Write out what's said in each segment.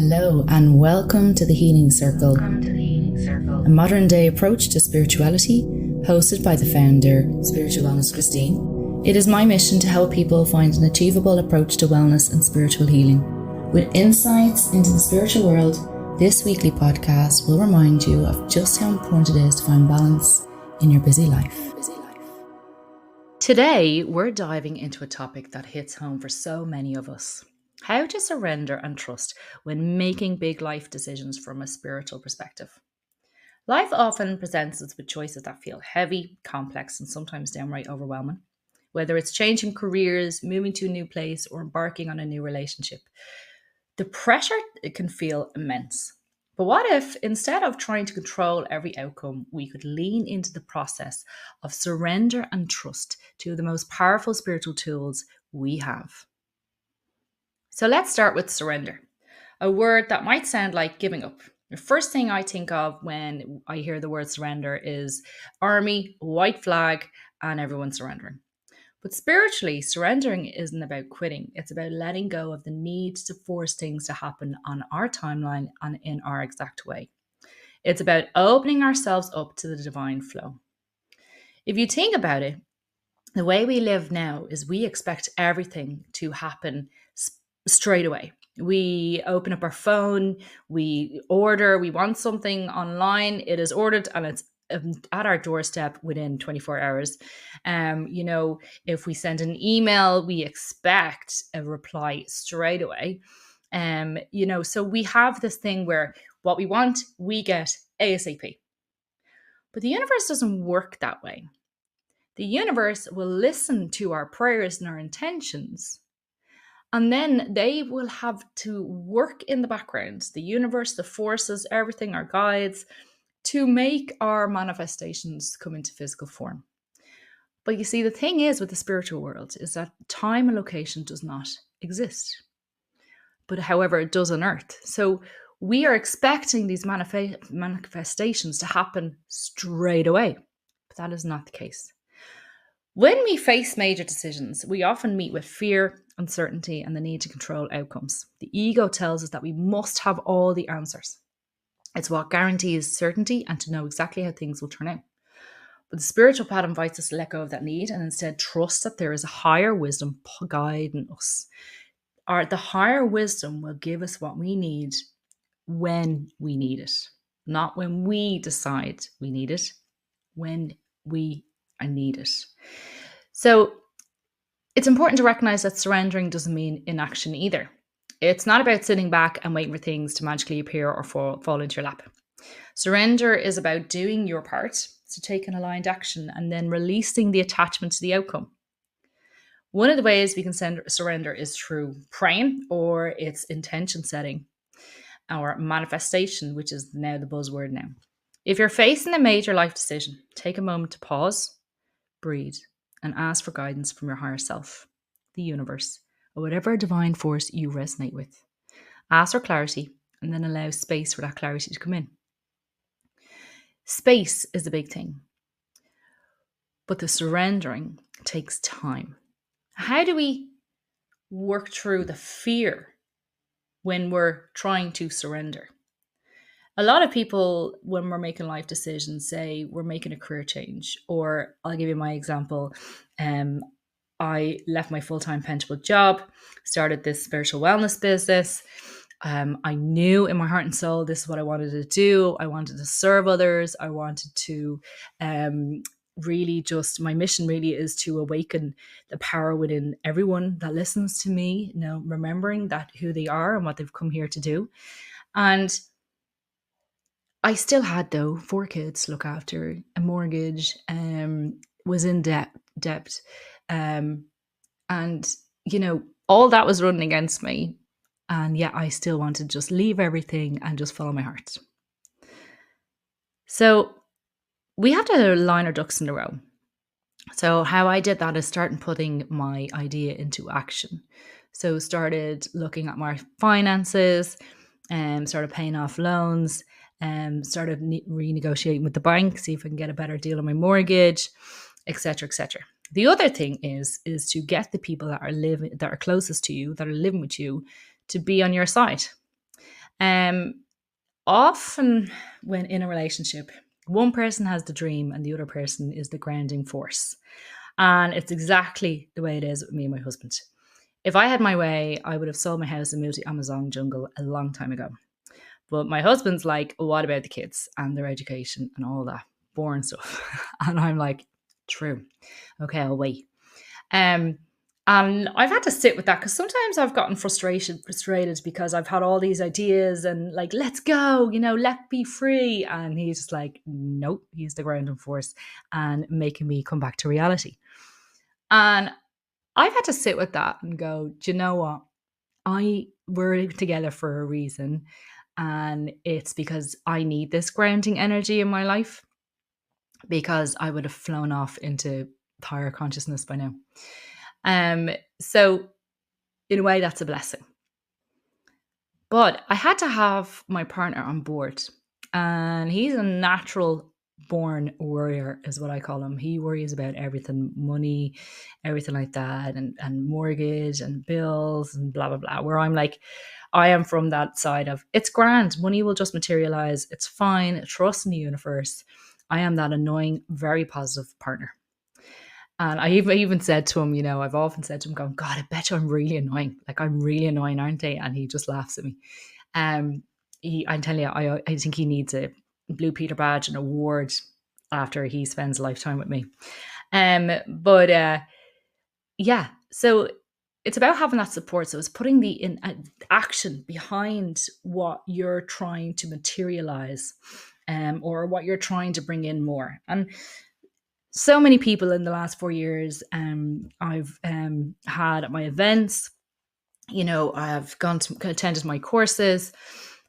Hello and welcome to the Healing Circle, a modern day approach to spirituality hosted by the founder, Spiritual Wellness Christine. It is my mission to help people find an achievable approach to wellness and spiritual healing. With insights into the spiritual world, this weekly podcast will remind you of just how important it is to find balance in your busy life. Today, we're diving into a topic that hits home for so many of us. How to surrender and trust when making big life decisions from a spiritual perspective. Life often presents us with choices that feel heavy, complex, and sometimes downright overwhelming. Whether it's changing careers, moving to a new place, or embarking on a new relationship, the pressure can feel immense. But what if, instead of trying to control every outcome, we could lean into the process of surrender and trust, two of the most powerful spiritual tools we have? So let's start with surrender, a word that might sound like giving up. The first thing I think of when I hear the word surrender is army, white flag, and everyone surrendering. But spiritually, surrendering isn't about quitting. It's about letting go of the need to force things to happen on our timeline and in our exact way. It's about opening ourselves up to the divine flow. If you think about it, the way we live now is we expect everything to happen straight away. We open up our phone, we order, we want something online, it is ordered and it's at our doorstep within 24 hours. If we send an email, we expect a reply straight away. So we have this thing where what we want, we get ASAP. But the universe doesn't work that way. The universe will listen to our prayers and our intentions, and then they will have to work in the background. The universe, the forces, everything, our guides, to make our manifestations come into physical form. But you see, the thing is with the spiritual world is that time and location does not exist. But however, it does on earth. So we are expecting these manifestations to happen straight away. But that is not the case. When we face major decisions, we often meet with fear, uncertainty, and the need to control outcomes. The ego tells us that we must have all the answers. It's what guarantees certainty and to know exactly how things will turn out. But the spiritual path invites us to let go of that need and instead trust that there is a higher wisdom guiding us. The higher wisdom will give us what we need when we need it, not when we decide we need it, when we need it. So it's important to recognize that surrendering doesn't mean inaction either. It's not about sitting back and waiting for things to magically appear or fall into your lap. Surrender is about doing your part, so taking aligned action and then releasing the attachment to the outcome. One of the ways we can surrender is through praying, or it's intention setting, or manifestation, which is now the buzzword now. If you're facing a major life decision, take a moment to pause, breathe, and ask for guidance from your higher self, the universe, or whatever divine force you resonate with. Ask for clarity and then allow space for that clarity to come in. Space is the big thing, but the surrendering takes time. How do we work through the fear when we're trying to surrender? A lot of people, when we're making life decisions, say we're making a career change, or I'll give you my example. I left my full-time pensionable job, started this spiritual wellness business. I knew in my heart and soul, this is what I wanted to do. I wanted to serve others. I wanted to my mission really is to awaken the power within everyone that listens to me, remembering that who they are and what they've come here to do. And I still had, though, 4 kids to look after, a mortgage, was in debt. And, all that was running against me. And yet I still wanted to just leave everything and just follow my heart. So we have to line our ducks in a row. So how I did that is starting putting my idea into action. So started looking at my finances and started paying off loans. Started renegotiating with the bank, see if I can get a better deal on my mortgage, etc., etc. The other thing is to get the people that are closest to you, that are living with you, to be on your side. Um, Often when in a relationship, one person has the dream and the other person is the grounding force. And it's exactly the way it is with me and my husband. If I had my way, I would have sold my house and moved to Amazon jungle a long time ago. But my husband's like, what about the kids and their education and all that boring stuff? And I'm like, true. Okay, I'll wait. Um, and I've had to sit with that because sometimes I've gotten frustrated because I've had all these ideas and like, let's go, let be free. And he's just like, nope, he's the grounding force and making me come back to reality. And I've had to sit with that and go, do you know what? We're together for a reason. And it's because I need this grounding energy in my life because I would have flown off into higher consciousness by now. So in a way, that's a blessing. But I had to have my partner on board. And he's a natural born worrier, is what I call him. He worries about everything, money, everything like that, and mortgage and bills and blah, blah, blah. Where I'm like, I am from that side of it's grand. Money will just materialize. It's fine. Trust in the universe. I am that annoying, very positive partner. And I even said to him, I've often said to him, going, God, I bet you I'm really annoying. Like, I'm really annoying, aren't I? And he just laughs at me. Um, I'm telling you, I think he needs a Blue Peter badge and award after he spends a lifetime with me. But yeah, so it's about having that support. So it's putting the action behind what you're trying to materialize, or what you're trying to bring in more. And so many people in the last 4 years I've had at my events, I've gone to attended my courses,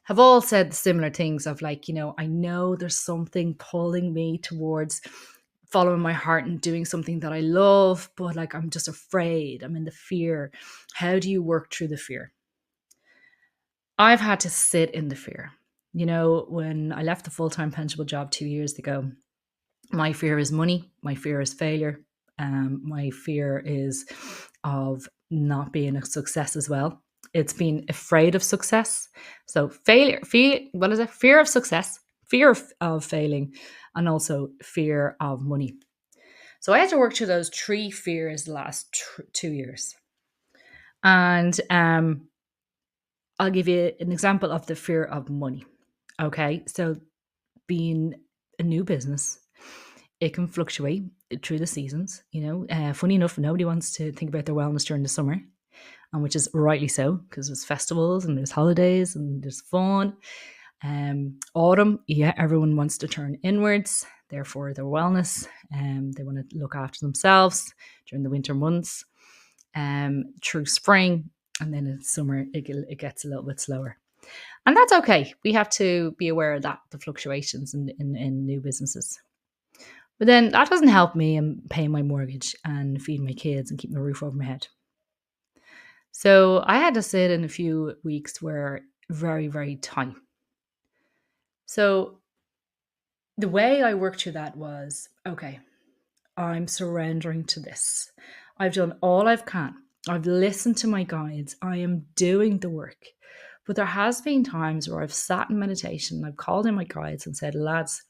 have all said the similar things of like, I know there's something pulling me towards following my heart and doing something that I love, but like, I'm just afraid. I'm in the fear. How do you work through the fear? I've had to sit in the fear. When I left the full-time pensionable job 2 years ago, my fear is money. My fear is failure. My fear is of not being a success as well. It's being afraid of success. So failure, what is it? Fear of success, fear of failing, and also fear of money. So I had to work through those three fears the last 2 years. And I'll give you an example of the fear of money. Okay, so being a new business, it can fluctuate through the seasons. Funny enough, nobody wants to think about their wellness during the summer, and which is rightly so, because there's festivals and there's holidays and there's fun. Autumn, yeah, everyone wants to turn inwards, therefore their wellness. They want to look after themselves during the winter months. Through spring, and then in summer, it gets a little bit slower. And that's okay. We have to be aware of that, the fluctuations in new businesses. But then that doesn't help me in paying my mortgage and feeding my kids and keeping a roof over my head. So I had to sit in a few weeks where very, very tight. So the way I worked through that was, okay, I'm surrendering to this. I've done all I can. I've listened to my guides. I am doing the work. But there has been times where I've sat in meditation, I've called in my guides and said, lads,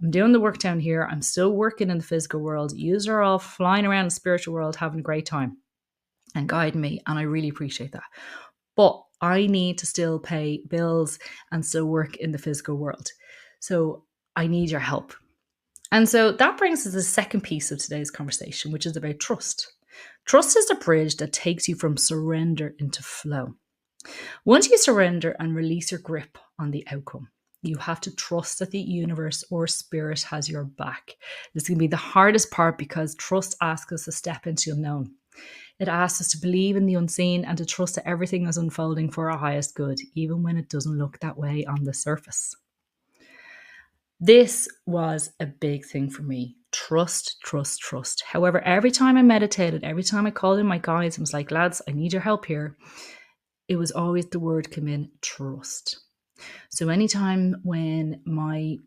I'm doing the work down here. I'm still working in the physical world. Yous are all flying around the spiritual world, having a great time and guiding me. And I really appreciate that. But I need to still pay bills and still work in the physical world. So I need your help. And so that brings us to the second piece of today's conversation, which is about trust. Trust is the bridge that takes you from surrender into flow. Once you surrender and release your grip on the outcome, you have to trust that the universe or spirit has your back. This can be the hardest part because trust asks us to step into the unknown. It asks us to believe in the unseen and to trust that everything is unfolding for our highest good, even when it doesn't look that way on the surface. This was a big thing for me. Trust, trust, trust. However, every time I meditated, every time I called in my guides and was like, lads, I need your help here, it was always the word come in, trust. So anytime when my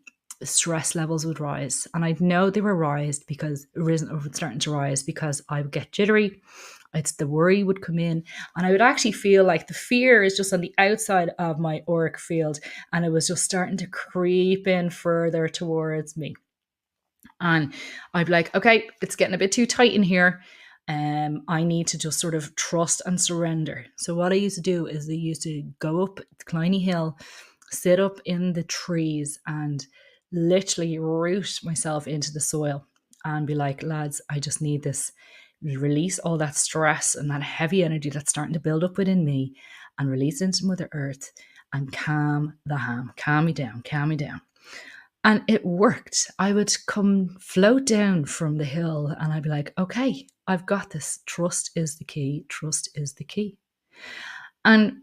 stress levels would rise, and I'd know they were starting to rise because I would get jittery, It's the worry would come in, and I would actually feel like the fear is just on the outside of my auric field, and it was just starting to creep in further towards me. And I'd be like, okay, it's getting a bit too tight in here. I need to just sort of trust and surrender. So what I used to do is I used to go up Kleiny Hill, sit up in the trees and literally root myself into the soil and be like, lads, I just need this. Release all that stress and that heavy energy that's starting to build up within me and release it into Mother Earth and calm me down, calm me down. And it worked. I would come float down from the hill and I'd be like, okay, I've got this. Trust is the key. Trust is the key. And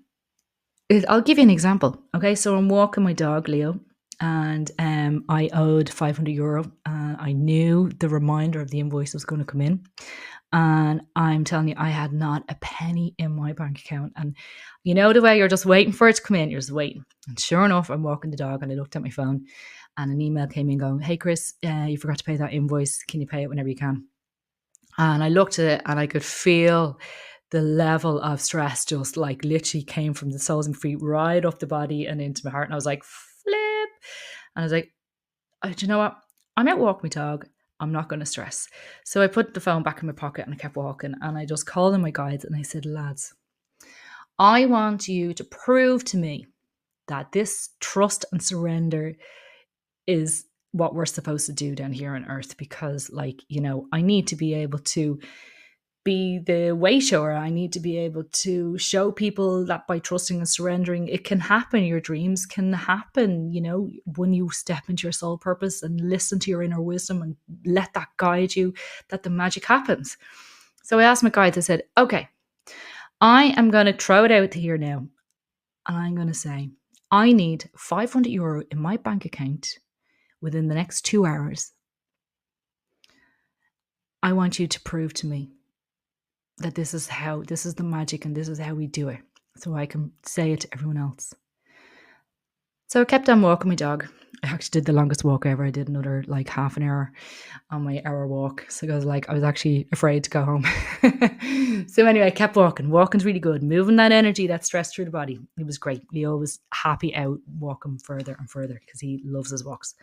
I'll give you an example. Okay, so I'm walking my dog, Leo, and I owed €500. I knew the reminder of the invoice was going to come in. And I'm telling you, I had not a penny in my bank account. And you know the way you're just waiting for it to come in, you're just waiting. And sure enough, I'm walking the dog and I looked at my phone and an email came in going, hey, Chris, you forgot to pay that invoice. Can you pay it whenever you can? And I looked at it and I could feel the level of stress just like literally came from the soles and feet right up the body and into my heart. And I was like, flip. And I was like, oh, do you know what? I'm out walking my dog. I'm not going to stress. So I put the phone back in my pocket and I kept walking. And I just called in my guides and I said, lads, I want you to prove to me that this trust and surrender is what we're supposed to do down here on earth, because like, you know, I need to be able to be the way shower. I need to be able to show people that by trusting and surrendering, it can happen. Your dreams can happen, you know, when you step into your soul purpose and listen to your inner wisdom and let that guide you, that the magic happens. So I asked my guides, I said, okay, I am going to throw it out here now. And I'm going to say, I need €500 in my bank account within the next 2 hours. I want you to prove to me that this is the magic and this is how we do it, so I can say it to everyone else. So I kept on walking my dog. I actually did the longest walk ever. I did another like half an hour on my hour walk. So I was actually afraid to go home. So anyway, I kept walking. Walking's really good. Moving that energy, that stress through the body. It was great. Leo was happy out walking further and further because he loves his walks.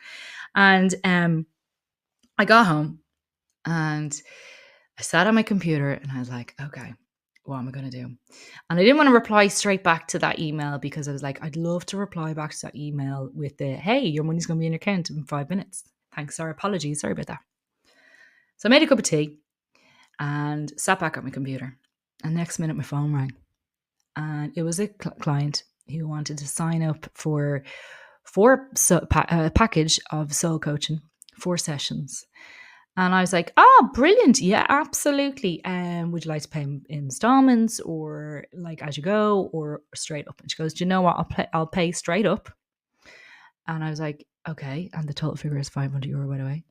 And I got home and I sat on my computer and I was like, okay, what am I going to do? And I didn't want to reply straight back to that email because I was like, I'd love to reply back to that email with the, hey, your money's going to be in your account in 5 minutes. Thanks, our apologies. Sorry about that. So I made a cup of tea and sat back at my computer. And next minute, my phone rang. And it was a client who wanted to sign up for a package of soul coaching, 4 sessions. And I was like, oh, brilliant. Yeah, absolutely. Would you like to pay in installments or like as you go or straight up? And she goes, do you know what? I'll pay straight up. And I was like, okay. And the total figure is €500, by the way.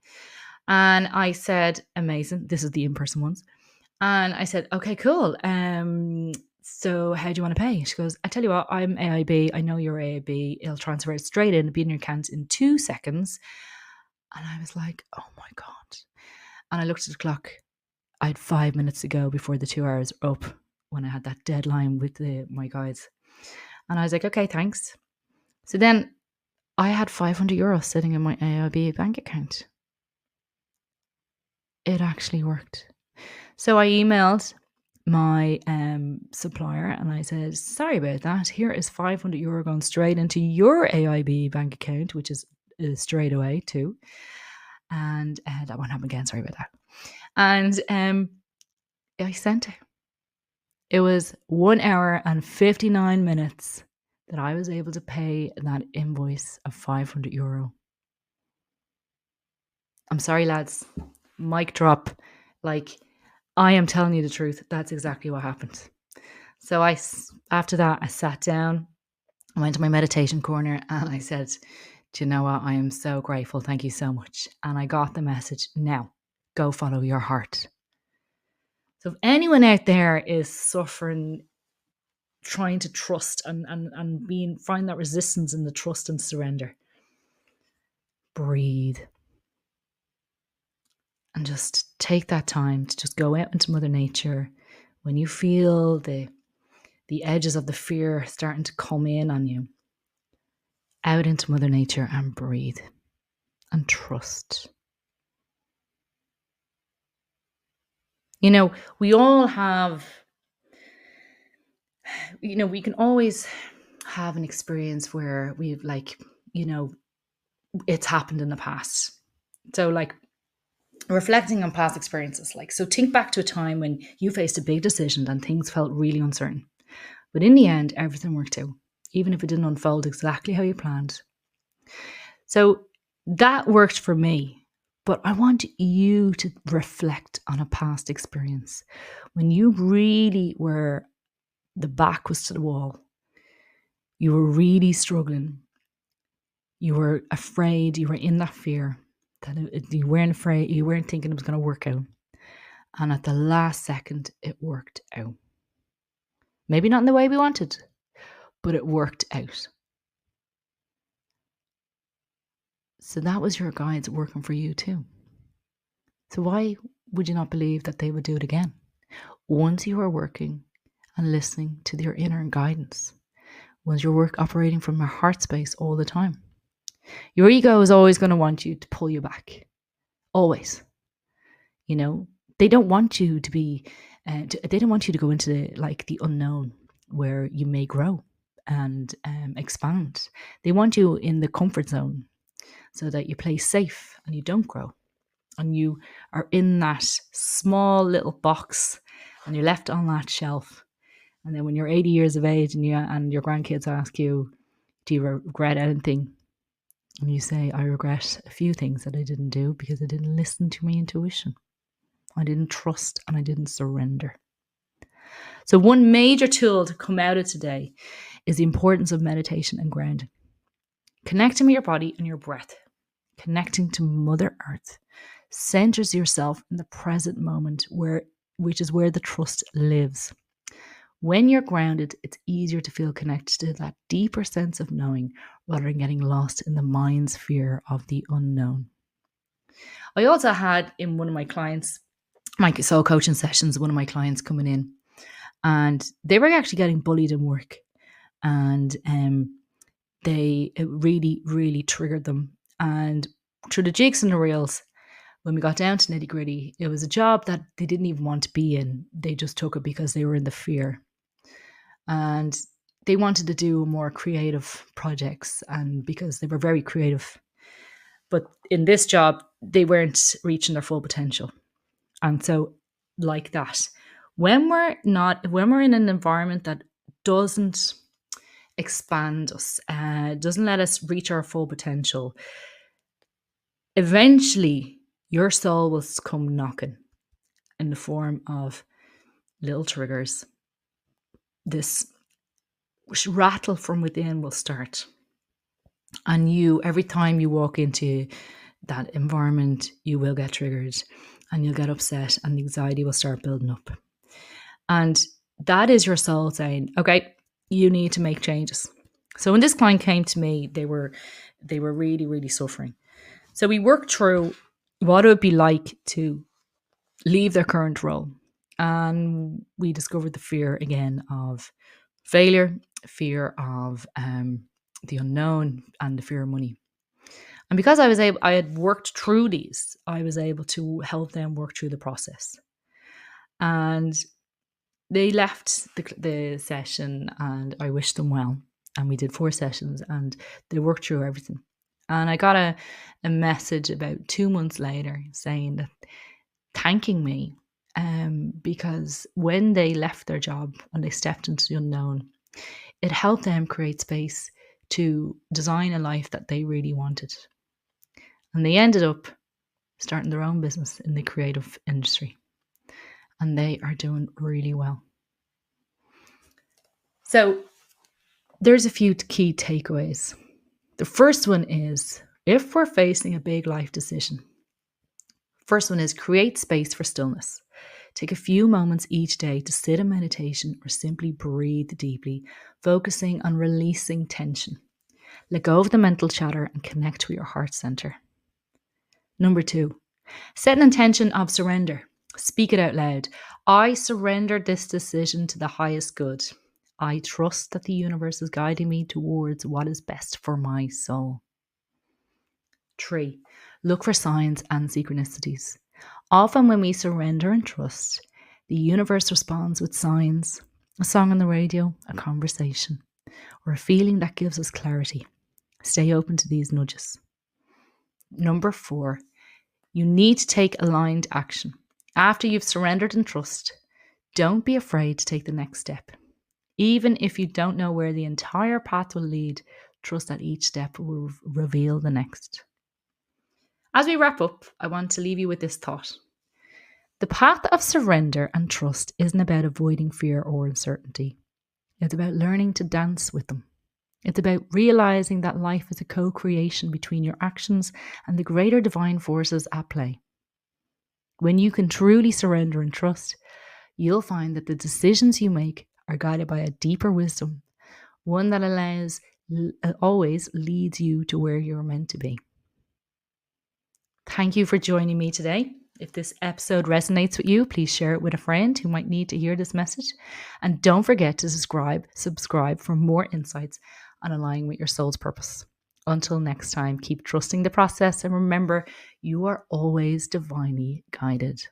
And I said, amazing. This is the in-person ones. And I said, okay, cool. So how do you want to pay? She goes, I tell you what, I'm AIB. I know you're AIB. It'll transfer it straight in, be in your account in 2 seconds. And I was like, oh my God. And I looked at the clock. I had 5 minutes to go before the 2 hours were up when I had that deadline with my guides. And I was like, okay, thanks. So then I had €500 sitting in my AIB bank account. It actually worked. So I emailed my supplier and I said, sorry about that. Here is €500 going straight into your AIB bank account, which is straight away too. And that won't happen again. Sorry about that. And I sent it. It was 1 hour and 59 minutes that I was able to pay that invoice of €500. I'm sorry, lads. Mic drop. Like, I am telling you the truth. That's exactly what happened. So after that, I sat down, I went to my meditation corner and I said, do you know what? I am so grateful. Thank you so much. And I got the message. Now, go follow your heart. So if anyone out there is suffering, trying to trust and find that resistance in the trust and surrender, breathe. And just take that time to just go out into Mother Nature when you feel the edges of the fear starting to come in on you, out into Mother Nature and breathe and trust. We all have, we can always have an experience where we've it's happened in the past. So reflecting on past experiences, so think back to a time when you faced a big decision and things felt really uncertain. But in the end, everything worked out, even if it didn't unfold exactly how you planned. So that worked for me. But I want you to reflect on a past experience when you really were, the back was to the wall. You were really struggling. You were afraid. You were in that fear that you weren't afraid. You weren't thinking it was going to work out. And at the last second, it worked out. Maybe not in the way we wanted, but it worked out. So that was your guides working for you too. So why would you not believe that they would do it again? Once you are working and listening to your inner guidance, once your work operating from your heart space all the time, your ego is always going to want you to pull you back. Always. They don't want you to be, they don't want you to go into the unknown where you may grow and expand. They want you in the comfort zone so that you play safe and you don't grow. And you are in that small little box and you're left on that shelf. And then when you're 80 years of age and your grandkids ask you, do you regret anything? And you say, I regret a few things that I didn't do because I didn't listen to my intuition. I didn't trust and I didn't surrender. So one major tool to come out of today is the importance of meditation and grounding. Connecting with your body and your breath. Connecting to Mother Earth centers yourself in the present moment, which is where the trust lives. When you're grounded, it's easier to feel connected to that deeper sense of knowing rather than getting lost in the mind's fear of the unknown. I also had in one of my clients, my soul coaching sessions, one of my clients coming in and they were actually getting bullied in work, and it really, really triggered them. And through the jigs and the reels, when we got down to nitty gritty, it was a job that they didn't even want to be in. They just took it because they were in the fear. And they wanted to do more creative projects, and because they were very creative. But in this job, they weren't reaching their full potential. And so like that, when we're in an environment that doesn't expand us, doesn't let us reach our full potential, eventually your soul will come knocking in the form of little triggers. This rattle from within will start. And every time you walk into that environment, you will get triggered and you'll get upset and the anxiety will start building up. And that is your soul saying, okay, you need to make changes. So when this client came to me, they were really, really suffering. So we worked through what it would be like to leave their current role. And we discovered the fear again of failure, fear of the unknown, and the fear of money. And because I had worked through these, I was able to help them work through the process. And they left the session and I wished them well. And we did 4 sessions and they worked through everything. And I got a message about 2 months later saying that, thanking me, because when they left their job and they stepped into the unknown, it helped them create space to design a life that they really wanted. And they ended up starting their own business in the creative industry. And they are doing really well. So there's a few key takeaways. The first one is, if we're facing a big life decision, first one is create space for stillness. Take a few moments each day to sit in meditation or simply breathe deeply, focusing on releasing tension. Let go of the mental chatter and connect with your heart center. Number 2, set an intention of surrender. Speak it out loud. I surrender this decision to the highest good. I trust that the universe is guiding me towards what is best for my soul. 3. Look for signs and synchronicities. Often, when we surrender and trust, the universe responds with signs, a song on the radio, a conversation, or a feeling that gives us clarity. Stay open to these nudges. Number 4, you need to take aligned action. After you've surrendered and trust, don't be afraid to take the next step. Even if you don't know where the entire path will lead, trust that each step will reveal the next. As we wrap up, I want to leave you with this thought. The path of surrender and trust isn't about avoiding fear or uncertainty. It's about learning to dance with them. It's about realizing that life is a co-creation between your actions and the greater divine forces at play. When you can truly surrender and trust, you'll find that the decisions you make are guided by a deeper wisdom, one that always leads you to where you're meant to be. Thank you for joining me today. If this episode resonates with you, please share it with a friend who might need to hear this message. And don't forget to subscribe for more insights on aligning with your soul's purpose. Until next time, keep trusting the process and remember, you are always divinely guided.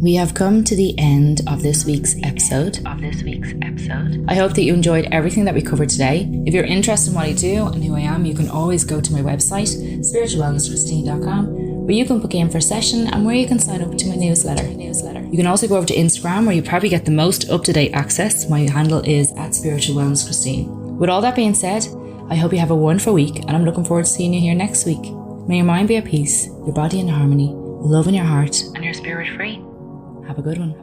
We have come to the end of this week's episode. I hope that you enjoyed everything that we covered today. If you're interested in what I do and who I am, you can always go to my website, spiritualwellnesschristine.com, where you can book in for a session and where you can sign up to my newsletter. You can also go over to Instagram, where you probably get the most up-to-date access. My handle is @spiritualwellnesschristine. With all that being said, I hope you have a wonderful week, and I'm looking forward to seeing you here next week. May your mind be at peace, your body in harmony, love in your heart, and your spirit free. Have a good one.